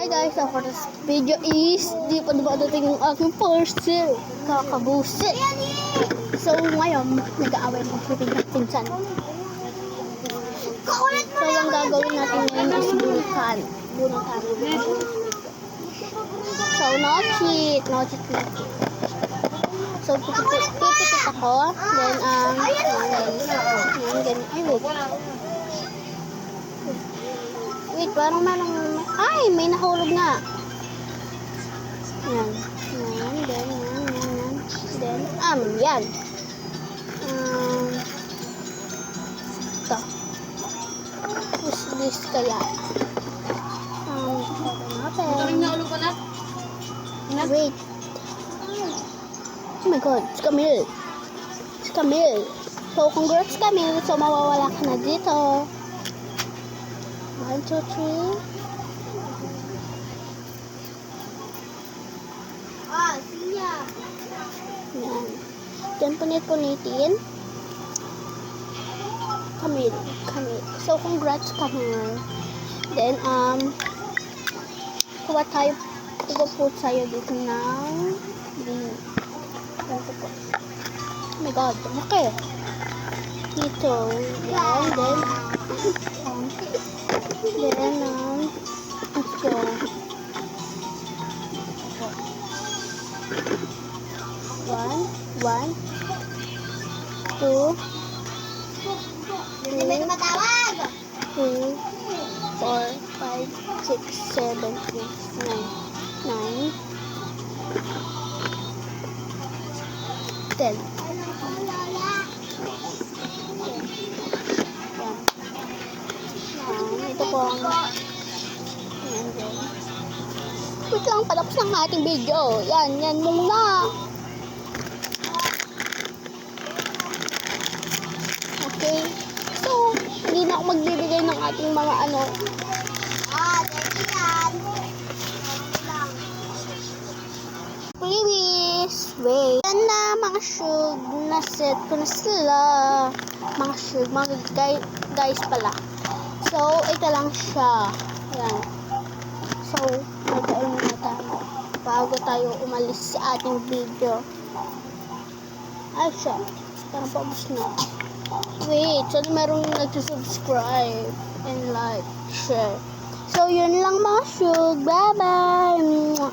Hi guys, so for this video is di pa dumadating yung aking parcel. Kakabusit. So ngayon, nag-aaway ng pinsan. So ang gagawin natin ngayon is bunutan. So no cheat. So pipikit ako. Then wait, parang ay, may nahulog nga. Yan. Then, yan. Ito. Who's this kaya? Wait. Oh my God, it's Camille. So, congrats Camille. So, mawawala ka na dito. 1, 2, 3. Siya. Yan. Diyan punit-punitin. Camille. So, congrats Camille. Then, kuha tayo. Ipuput sa'yo dito ng green. Ganito po. Oh my God. Okay. Dito. Yan. Then, let's go. 1, 2, 3, 4, 5, 6, 7, 8, 9, 10. Ito po ang wait lang, patapos ng ating video. Yan muna. Okay. So, hindi na ako magbibigay ng ating mga previous way. Yan na mga shug. Naset ko na sila. Mga shug. Mga guys pala. So, ito lang siya. Yan. So, magkain na tayo. Bago tayo umalis sa ating video. Ay, siya. Parang paubos na. Wait, so merong nag-subscribe and like, share. So, yun lang mga shug. Bye-bye!